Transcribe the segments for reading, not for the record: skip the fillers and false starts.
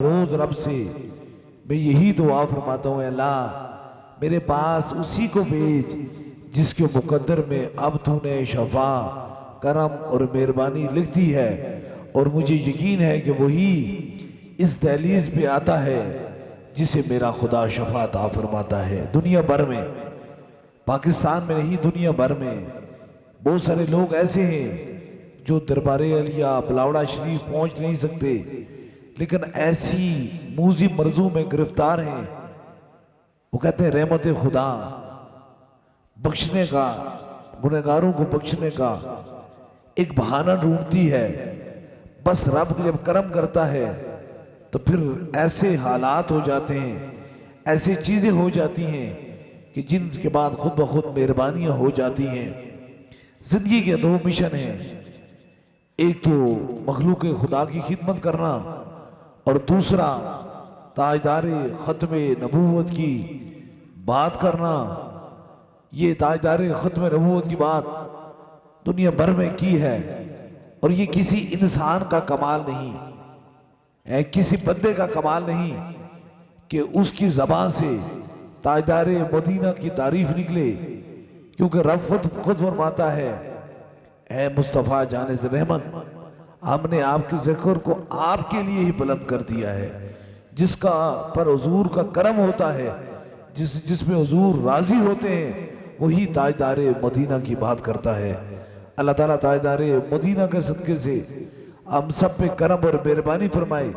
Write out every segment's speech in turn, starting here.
रोज रब से मैं यही दुआ फरमाता हूँ, अल्लाह मेरे पास उसी को भेज जिसके मुकद्दर में अब तूने शफा करम और मेहरबानी लिख दी है, और मुझे यकीन है कि वही इस दहलीज पे आता है जिसे मेरा खुदा शफा अता फरमाता है। दुनिया भर में, पाकिस्तान में नहीं दुनिया भर में बहुत सारे लोग ऐसे हैं जो दरबारे अलिया बिलावड़ा शरीफ पहुंच नहीं सकते, लेकिन ऐसी मूजी मर्जू में गिरफ्तार हैं। वो कहते हैं रहमत खुदा बख्शने का, गुनहगारों को बख्शने का एक बहाना ढूंढती है। बस रब जब करम करता है तो फिर ऐसे हालात हो जाते हैं, ऐसी चीजें हो जाती हैं कि जिनके बाद खुद ब खुद मेहरबानियां हो जाती हैं। जिंदगी के दो मिशन हैं, एक तो मखलूक खुदा की खिदमत करना और दूसरा ताजदारे ख़त्म नबूवत की बात करना। ये ताजदारे ख़त्म नबूवत की बात दुनिया भर में की है, और ये किसी इंसान का कमाल नहीं है, किसी बंदे का कमाल नहीं कि उसकी ज़बान से ताजदारे मदीना की तारीफ निकले, क्योंकि रब खुद फरमाता है, ऐ मुस्तफ़ा जाने से रहमत, हमने आपके ज़िक्र को आपके लिए ही बुलंद कर दिया है। जिसका पर हुजूर का करम होता है, जिसमें हुजूर राजी होते हैं, वही ताजदारे मदीना की बात करता है। अल्लाह ताला ताजदारे मदीना के सदके से हम सब पे करम और मेहरबानी फरमाए।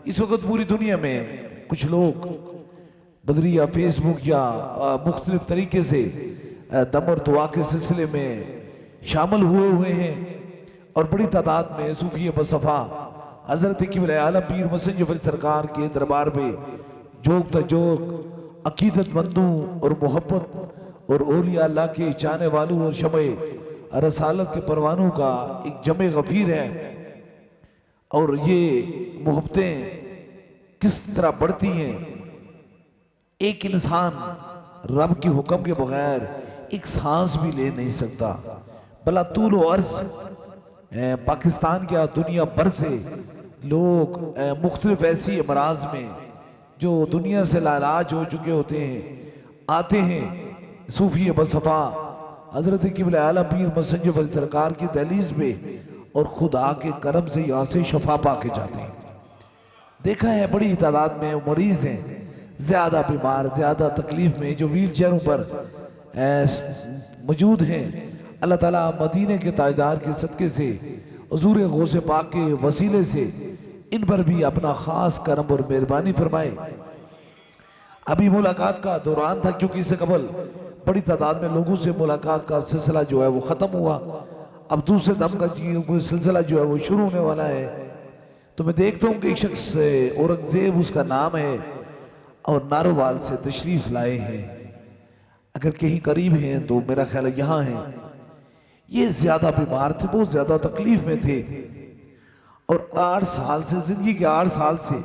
इस वक्त पूरी दुनिया में कुछ लोग बदरिया फेसबुक या मुख्तलिफ तरीके से दम और दुआ के सिलसिले में शामिल हुए हैं, और बड़ी तादाद में सूफी बसफ़ा हज़रत क़िबला आलम पीर मसंद जफर सरकार के दरबार पे जोक तजोक अकीदतमंदों और मोहब्बत और औलिया अल्लाह के चाहने वालों और शमे रसालत के परवानों का एक जमे गफीर है। और ये मोहब्बतें किस तरह बढ़ती हैं। एक इंसान रब के हुक्म के बगैर एक सांस भी ले नहीं सकता। भला तूल अर्ज पाकिस्तान के दुनिया भर से लोग मुख्तलिफ ऐसी अमराज में जो दुनिया से लालाज हो चुके होते हैं आते हैं सूफी बसफ़ा हज़रत क़िबला आलम पीर मसंद जफर सरकार की दहलीज पे, और खुदा के करम से यहाँ से शफा पा के जाते हैं। देखा है बड़ी तादाद में मरीज हैं, ज़्यादा बीमार, ज़्यादा तकलीफ में, जो व्हील चेयरों पर मौजूद हैं। अल्लाह ताला मदीने के ताजदार के सदके से, हुज़ूर गौसे पाक के वसीले से इन पर भी अपना ख़ास करम और मेहरबानी फरमाए। अभी मुलाकात का दौरान था, क्योंकि इससे कबल बड़ी तादाद में लोगों से मुलाकात का सिलसिला जो है वो ख़त्म हुआ। अब दूसरे दम का सिलसिला जो है वो शुरू होने वाला है। तो मैं देखता हूँ कि एक शख्स औरंगजेब उसका नाम है, और नारोवाल से तशरीफ़ लाए हैं। अगर कहीं करीब हैं तो मेरा ख्याल है यहाँ हैं। ये ज़्यादा बीमार थे, बहुत ज़्यादा तकलीफ में थे, और 8 साल से, जिंदगी के 8 साल से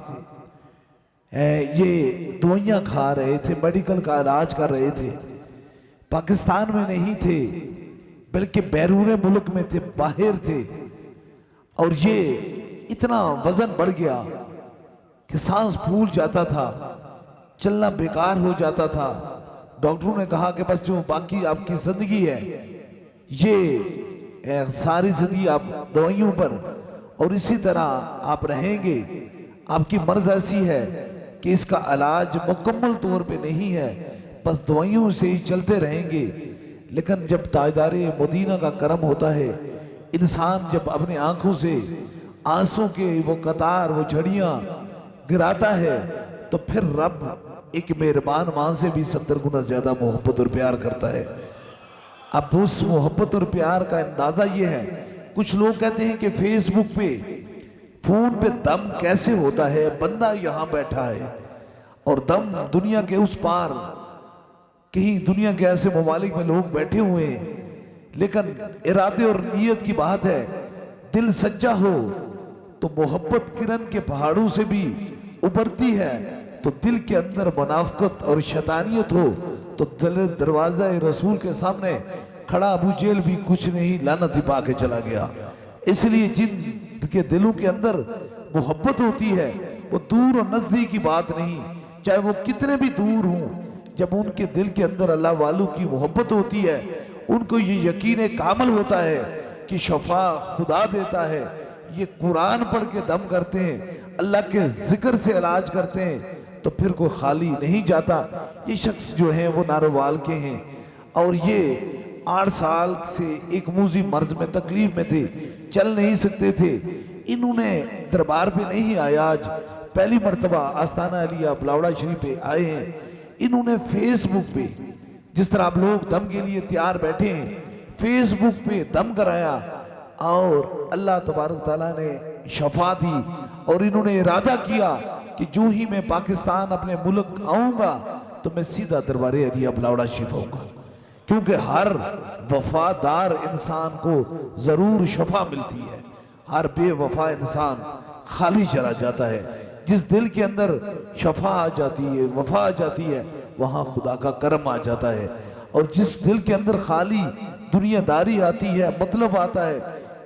ये दवाइयाँ खा रहे थे, मेडिकल का इलाज कर रहे थे। पाकिस्तान में नहीं थे बल्कि बैरून मुल्क में थे, बाहर थे, और ये इतना वजन बढ़ गया कि सांस फूल जाता था, चलना बेकार हो जाता था। डॉक्टरों ने कहा कि बस जो बाकी आपकी जिंदगी है ये सारी जिंदगी आप दवाइयों पर और इसी तरह आप रहेंगे। आपकी मर्ज ऐसी है कि इसका इलाज मुकम्मल तौर पे नहीं है, बस दवाइयों से ही चलते रहेंगे। लेकिन जब ताजदारे मदीना का करम होता है, इंसान जब अपनी आंखों से आंसू के वो कतार, वो झड़ियाँ गिराता है, तो फिर रब एक मेहरबान मां से भी 70 गुना ज्यादा मोहब्बत और प्यार करता है। अब उस मोहब्बत और प्यार का अंदाजा ये है, कुछ लोग कहते हैं कि फेसबुक पे, फोन पे दम कैसे होता है। बंदा यहाँ बैठा है और दम दुनिया के उस पार, कहीं दुनिया के ऐसे ममालिक में लोग बैठे हुए हैं। लेकिन इरादे और नीयत की बात है, दिल सच्चा हो तो मोहब्बत किरण के पहाड़ों से भी उभरती है। तो दिल के अंदर मुनाफकत और शैतानियत हो तो दरवाजा रसूल के सामने खड़ा अबू जेल भी कुछ नहीं, लानत ही पा के चला गया। इसलिए जिन के दिलों के अंदर मोहब्बत होती है वो दूर और नजदीक की बात नहीं, चाहे वो कितने भी दूर हों, जब उनके दिल के अंदर अल्लाह वालों की मोहब्बत होती है, उनको ये यकीन कामिल होता है कि शफा खुदा देता है। ये कुरान पढ़ के दम करते हैं, अल्लाह के जिक्र से इलाज करते हैं, तो फिर कोई खाली नहीं जाता। ये शख्स जो हैं वो नारोवाल के हैं और ये 8 साल से एक मूजी मर्ज में तकलीफ में थे, चल नहीं सकते थे। इन्होंने दरबार पे नहीं आया, आज पहली मर्तबा आस्ताना अलिया बलावड़ा शरीफ पे आए हैं। इन्होंने फेसबुक पे, जिस तरह आप लोग दम के लिए तैयार बैठे हैं, फेसबुक पे दम कराया और अल्लाह तबारक ताला ने शफा दी। और इन्होंने इरादा किया कि जो ही मैं पाकिस्तान अपने मुल्क आऊंगा तो मैं सीधा दरबारे अलिया बलावड़ा शरीफ आऊंगा, क्योंकि हर वफादार इंसान को जरूर शफा मिलती है, हर बेवफा इंसान खाली चला जाता है। जिस दिल के अंदर शफा आ जाती है, वफा आ जाती है, वहां खुदा का करम आ जाता है। और जिस दिल के अंदर खाली दुनियादारी आती है, मतलब आता है,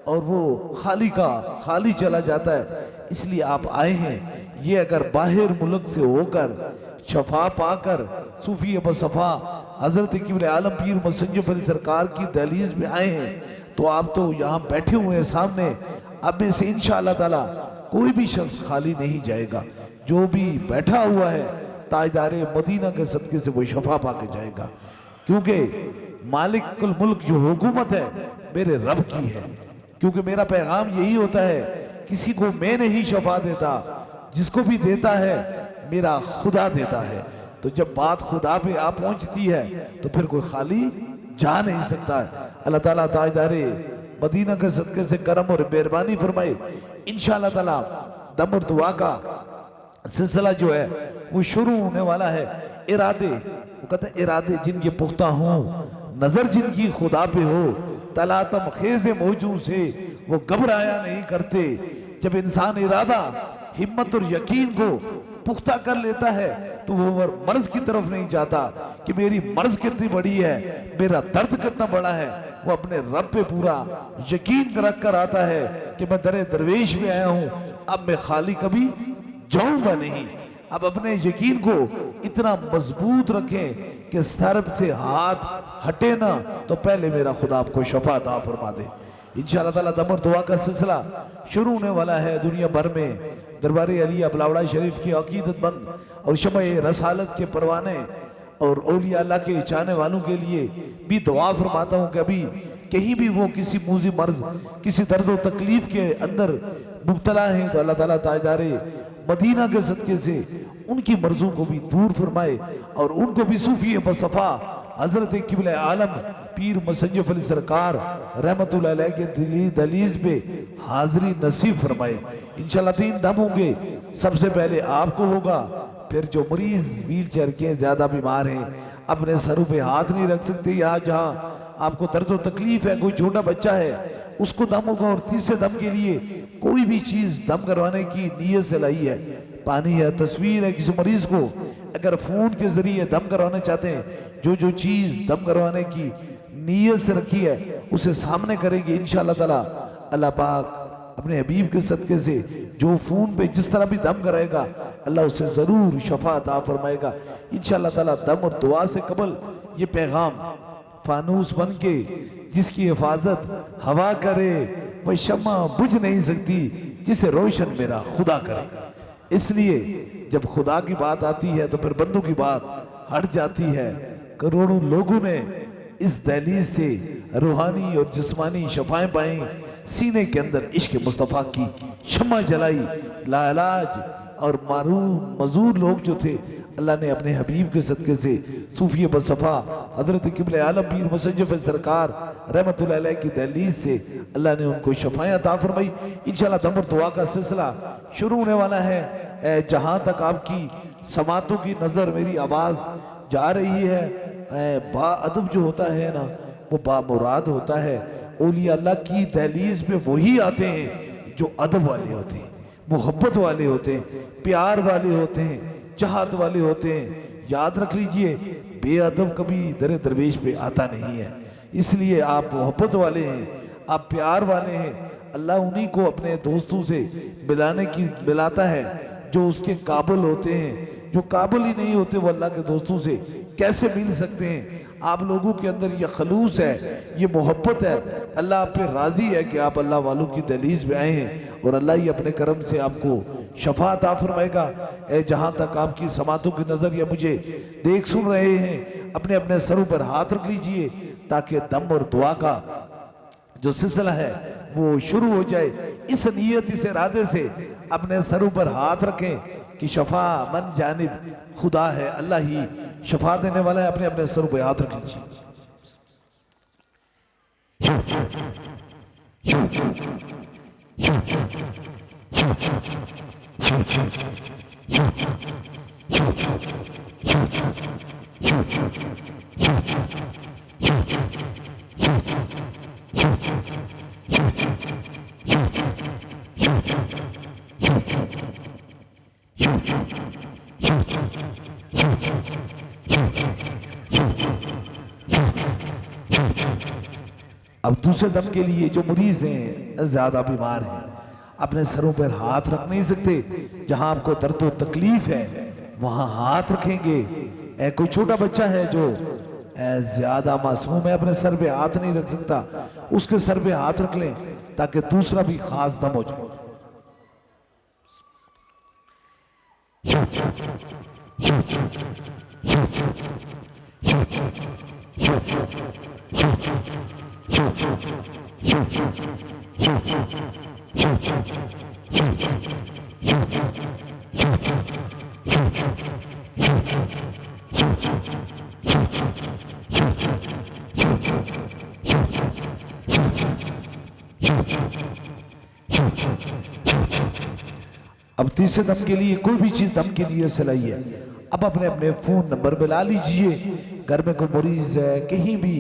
और वो खाली का खाली चला जाता है। इसलिए आप आए हैं, ये अगर बाहर मुल्क से होकर शफा पाकर सूफी बसफा हजरत किबले आलम पीर मुसंजफ अली सरकार की दहलीज में आए हैं, तो आप तो यहाँ बैठे हुए हैं सामने। अब में से इंशाअल्लाह ताला कोई भी शख्स खाली नहीं जाएगा। जो भी बैठा हुआ है ताजदारे मदीना के सदके से वो शफा पाके जाएगा, क्योंकि मालिकुल मुल्क जो हुकूमत है मेरे रब की है। क्योंकि मेरा पैगाम यही होता है, किसी को मैं नहीं शफा देता, जिसको भी देता है मेरा खुदा देता है। तो जब बात खुदा पे आ पहुंचती है तो फिर कोई खाली जा नहीं सकता है। अल्लाह ताला ताजदारे मदीना के सदके से करम और मेहरबानी फरमाए। इंशाअल्लाह ताला दम और दुआ का सिलसिला जो है वो शुरू होने वाला है। इरादे, वो कहते हैं इरादे जिनके पुख्ता हों, नजर जिनकी खुदा पे हो, तलातम खेज़े मौजू से वो घबराया नहीं करते। जब इंसान इरादा, हिम्मत और यकीन को पुख्ता कर लेता है तो वो मर्ज की तरफ नहीं जाता कि मेरी मर्ज कितनी बड़ी है, मेरा दर्द कितना बड़ा है। वो अपने रब पे पूरा यकीन रख कर आता है कि मैं दरे दरवेश में आया हूं, अब मैं खाली कभी जाऊंगा नहीं। अब अपने यकीन को इतना मजबूत रखें कि सर से हाथ हटे ना तो पहले मेरा खुदा आपको शफा अता फरमा दे। इंशाअल्लाह ताला दम और दुआ का सिलसिला शुरू होने वाला है। दुनिया भर में दरबारे अलिया बलावड़ा शरीफ की अकीदतमंद और शमअ रसालत के परवाने और औलिया अल्लाह के चाहने वालों के लिए भी दुआ फरमाता हूँ कि अभी कहीं भी वो किसी मूजी मर्ज, किसी दर्द व तकलीफ के अंदर मुब्तला हैं तो अल्लाह ताला ताजदारे मदीना के सदके से उनकी मर्जों को भी दूर फरमाए और उनको भी सूफी बसफा हजरत किबले आलम पीर मुसंजफ अली सरकार रहमतुल्लाह अलैह के दहलीज पे हाजिरी नसीब फरमाए। इंशाअल्लाह 3 दम होंगे, सबसे पहले आपको होगा, फिर जो मरीज व्हील चेयर के ज्यादा बीमार हैं, अपने सरों पे हाथ नहीं रख सकते, यहाँ जहाँ आपको दर्द व तकलीफ है, कोई छोटा बच्चा है उसको दम होगा। और तीसरे दम के लिए कोई भी चीज दम करवाने की नीयत से लाई है, पानी है, तस्वीर है, किसी मरीज को अगर फोन के जरिए दम करवाना चाहते हैं, जो जो चीज दम करवाने की नीयत से रखी है उसे सामने करेंगे इंशाअल्लाह ताला। अल्लाह पाक अपने हबीब के सदके से जो फोन पे जिस तरह भी दम कराएगा अल्लाह उसे जरूर शफा अता फरमाएगा इंशाअल्लाह ताला। दम और दुआ से कबल ये पैगाम फानूस बन के जिसकी हिफाजत हवा करे वह शम्मा बुझ नहीं सकती जिसे रोशन मेरा खुदा करे। इसलिए जब खुदा की बात आती है तो फिर बंदों की बात हट जाती है। करोड़ों लोगों ने इस दहलीज से रूहानी और जिस्मानी शफाएं पाई, सीने के अंदर इश्क मुस्तफ़ा की शम्मा जलाई। लाइलाज और मारूम मजूर लोग जो थे अल्लाह ने अपने हबीब के सदके से सूफी बसफा हजरत किबले आलम पीर मुसंजफ सरकार रहमतुल्लाह अलैह की दहलीज से अल्लाह ने उनको शफाएं अता फरमाई। इंशाअल्लाह दम और दुआ का सिलसिला शुरू होने वाला है। जहाँ तक आपकी समातों की नज़र मेरी आवाज़ जा रही है, बाअदब जो होता है ना वो बामुराद होता है। औलिया अल्लाह की दहलीज में वही आते हैं जो अदब वाले होते हैं, मोहब्बत वाले होते हैं, प्यार वाले होते हैं, चाहत वाले होते हैं। याद रख लीजिए बेअदब कभी दरे दरवेश पे आता नहीं है। इसलिए आप मोहब्बत वाले हैं, आप प्यार वाले हैं। अल्लाह उन्हीं को अपने दोस्तों से मिलाता है जो उसके काबिल होते हैं, जो काबिल ही नहीं होते वो अल्लाह के दोस्तों से कैसे मिल सकते हैं। आप लोगों के अंदर ये खलूस है, ये मोहब्बत है, अल्लाह आप पे राजी है कि आप अल्लाह वालों की दहलीज में आए हैं और अल्लाह ही अपने करम से आपको शफाअत अता फरमाएगा। जहाँ तक आपकी समातों की नज़र या मुझे देख सुन रहे हैं, अपने अपने सरों पर हाथ रख लीजिए ताकि दम और दुआ का जो सिलसिला है वो शुरू हो जाए। इस नीयत, इस इरादे से अपने सरों पर हाथ रखें कि शफा मन जानिब खुदा है, अल्लाह ही शफा देने वाला है। अपने अपने सरों पर हाथ रख लीजिए। अब दूसरे दम के लिए जो मरीज हैं, ज्यादा बीमार हैं, अपने सरों पर हाथ रख नहीं सकते। जहां आपको दर्द और तकलीफ है वहां हाथ रखेंगे। कोई छोटा बच्चा है जो ज्यादा मासूम है, अपने सर पे हाथ नहीं रख सकता, उसके सर पे हाथ रख लें ताकि दूसरा भी खास दम हो जाए। अब तीसरे दम के लिए कोई भी चीज दम के लिए सलाई है। अब अपने अपने फोन नंबर मिला लीजिए। घर में कोई मरीज है, कहीं भी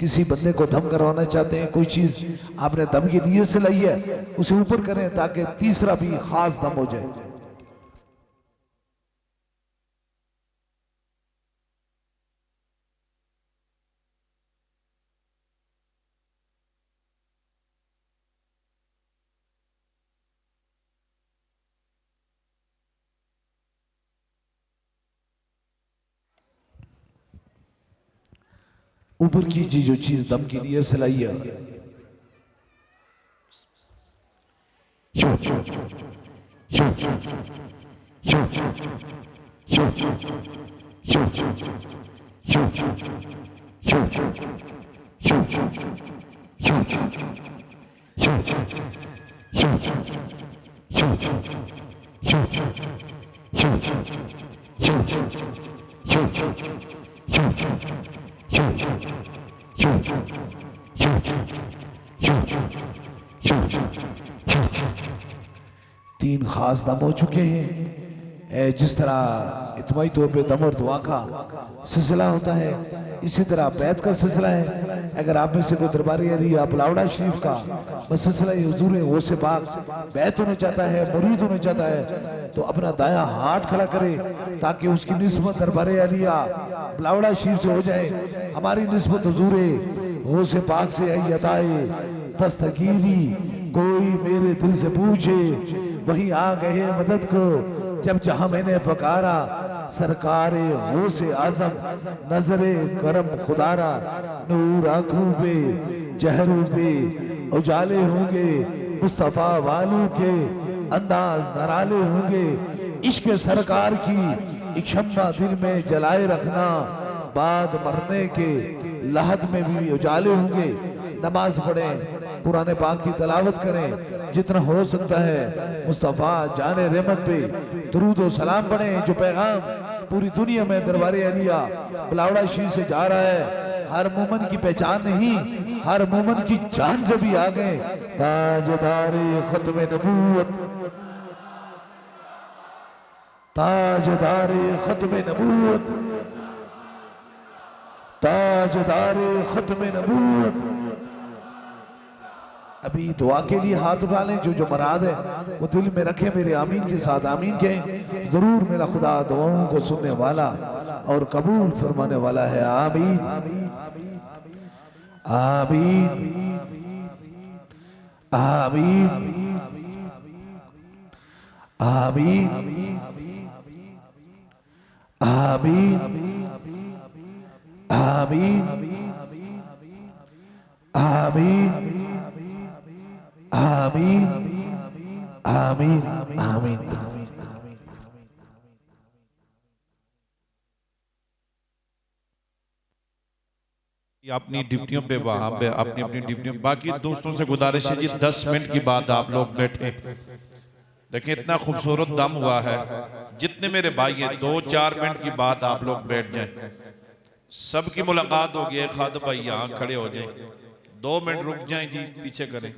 किसी बंदे को दम करवाना चाहते हैं, कोई चीज आपने दम की नीयत से लाई है, उसे ऊपर करें ताकि तीसरा भी खास दम हो जाए। ऊपर कीजिए जो चीज दम की नीयत से लाई है। तीन खास दम हो चुके हैं। जिस तरह इत्माई तौर पे दम और दुआ का सिलसिला होता है, इसी तरह बैत का सिलसिला है। अगर आप में से कोई दरबारी अली या बुलावड़ा शरीफ का बस सिलसिला हुजूर गौसे पाक बैत होना चाहता है, मुरीद होना चाहता है, तो अपना दाया हाथ खड़ा करे ताकि उसकी निस्बत दरबारी अली या बुलावड़ा शरीफ से हो जाए। हमारी निस्बत हुजूर गौसे पाक से आई अताए दस्तगीरी, कोई मेरे दिल से पूछे वही आ गए मदद को। जब जहां मैंने पुकारा सरकारे गौसे आजम, नजरे करम खुदारा, नूर आंखों पे चेहरों पे उजाले होंगे, मुस्तफा वालों के अंदाज नराले होंगे। इश्क सरकार की एक शम्मा दिल में जलाए रखना, बाद मरने के लहद में भी उजाले होंगे। नमाज पढ़ें, कुरान पाक की तलावत करें, जितना हो सकता है मुस्तफ़ा जाने रहमत पे दरूद और सलाम पढ़ें। जो पैगाम पूरी दुनिया में दरबारे अलिया बुलावड़ा शरीफ से जा रहा है, हर मोमन की पहचान नहीं, हर मोमन की जान से भी आ गए। ताजदारे खत्म नबूवत, ताजदारे खत्म नबूवत, ताजदारे खत्म नबूवत। अभी दुआ के लिए हाथ उठा लें। जो जो मराद है वो दिल में रखें, मेरे आमीन के साथ आमीन कहें। जरूर मेरा खुदा दुआओं को सुनने वाला और कबूल फरमाने वाला है। आमीन आमीन आमीन आमीन आमीन आमीन आमीन आमीन आमीन आमीन। अपनी ड्यूटियों पे वहां पे अपनी अपनी ड्यूटियों। बाकी दोस्तों से गुजारिश है जी 10 मिनट की बात आप लोग बैठे। देखिए इतना खूबसूरत दम हुआ है। जितने मेरे भाई हैं 2-4 मिनट की बात आप लोग बैठ जाएं। सबकी मुलाकात होगी। खाद भाई यहाँ खड़े हो जाए, 2 मिनट रुक जाएं जी, पीछे करें।